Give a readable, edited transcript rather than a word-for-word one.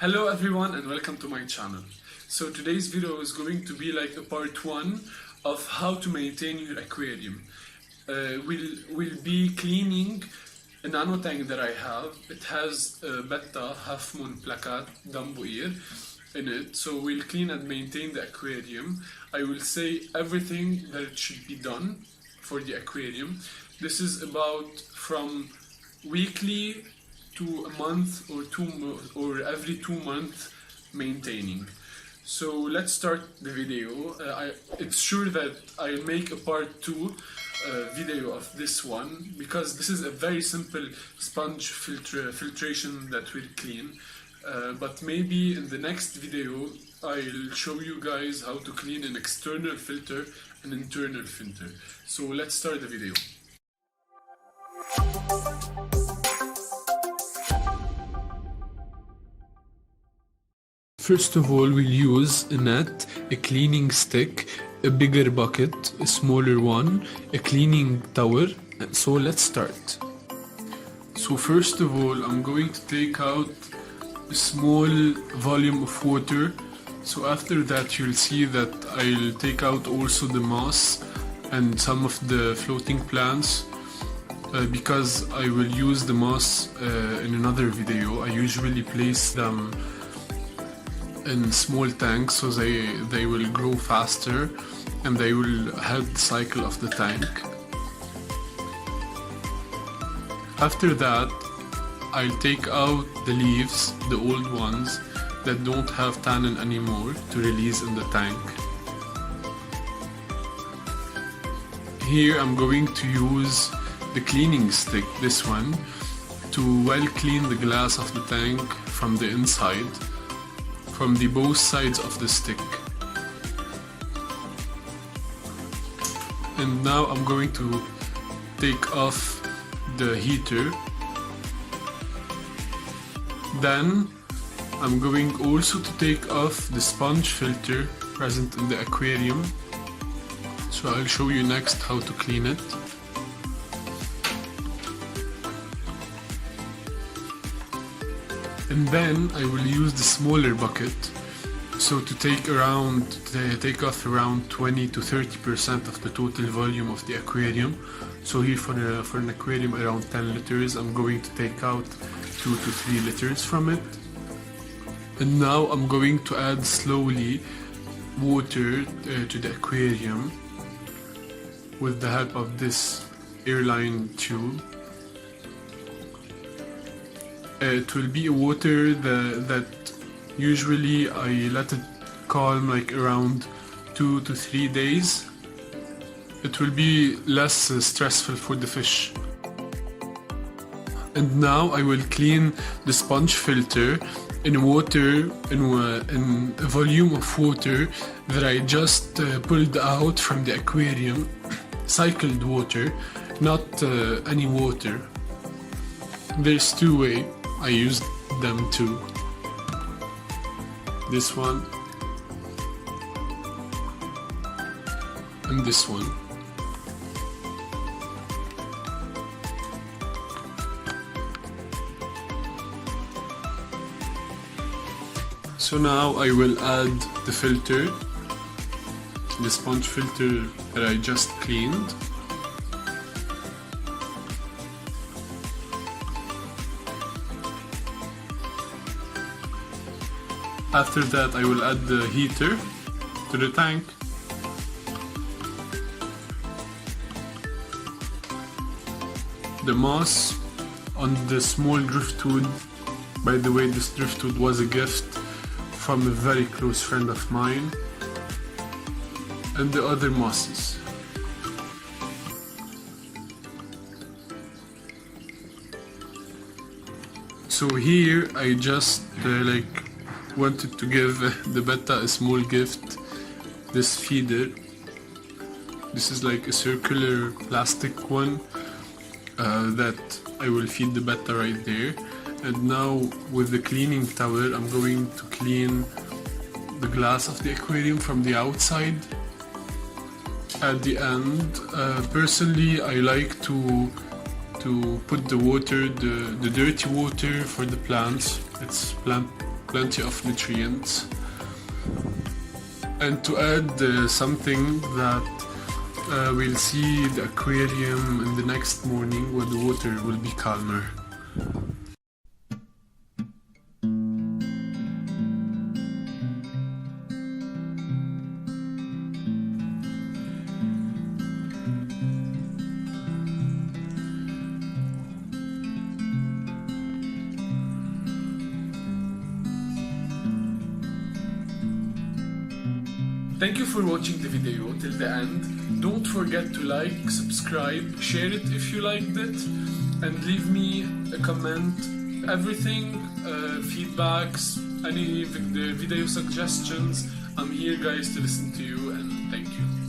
Hello everyone and welcome to my channel. So today's video is going to be like a part 1 of how to maintain your aquarium. We'll be cleaning a nano tank that I have. It has a betta half moon placat dambuir in it. So we'll clean and maintain the aquarium. I will say everything that should be done for the aquarium. This is about from weekly to a month or every 2 months maintaining. So let's start the video. It's sure that I'll make a part 2 video of this one because this is a very simple sponge filtration that will clean. But maybe in the next video I'll show you guys how to clean an external filter and internal filter. So let's start the video. First of all, we'll use a net, a cleaning stick, a bigger bucket, a smaller one, a cleaning tower. So let's start. So first of all, I'm going to take out a small volume of water. So after that, you'll see that I'll take out also the moss and some of the floating plants because I will use the moss in another video. I usually place them in small tanks so they will grow faster and they will help the cycle of the tank. After that, I'll take out the leaves, the old ones that don't have tannin anymore, to release in the tank. Here I'm going to use the cleaning stick, this one, to well clean the glass of the tank from the inside, from the both sides of the stick. And now I'm going to take off the heater. Then I'm going also to take off the sponge filter present in the aquarium. So I'll show you next how to clean it. And then I will use the smaller bucket, so to take off around 20 to 30% of the total volume of the aquarium. So here for an aquarium around 10 liters, I'm going to take out 2 to 3 liters from it. And now I'm going to add slowly water to the aquarium with the help of this airline tube. It will be a water that usually I let it calm like around 2 to 3 days. It will be less stressful for the fish. And now I will clean the sponge filter in a volume of water that I just pulled out from the aquarium. Cycled water, not any water. There's 2 ways I used them too. This one and this one. So now I will add the filter, the sponge filter that I just cleaned. After that, I will add the heater to the tank. The moss on the small driftwood. By the way, this driftwood was a gift from a very close friend of mine. And the other mosses. So here I just wanted to give the betta a small gift, this feeder. This is like a circular plastic one that I will feed the betta right there. And now with the cleaning towel I'm going to clean the glass of the aquarium from the outside. At the end, personally I like to put the water, the dirty water for the plants. It's plant plenty of nutrients. And to add something that we'll see the aquarium in the next morning when the water will be calmer. Thank you for watching the video till the end. Don't forget to like, subscribe, share it if you liked it, and leave me a comment. Everything, feedbacks, any video suggestions, I'm here guys to listen to you, and thank you.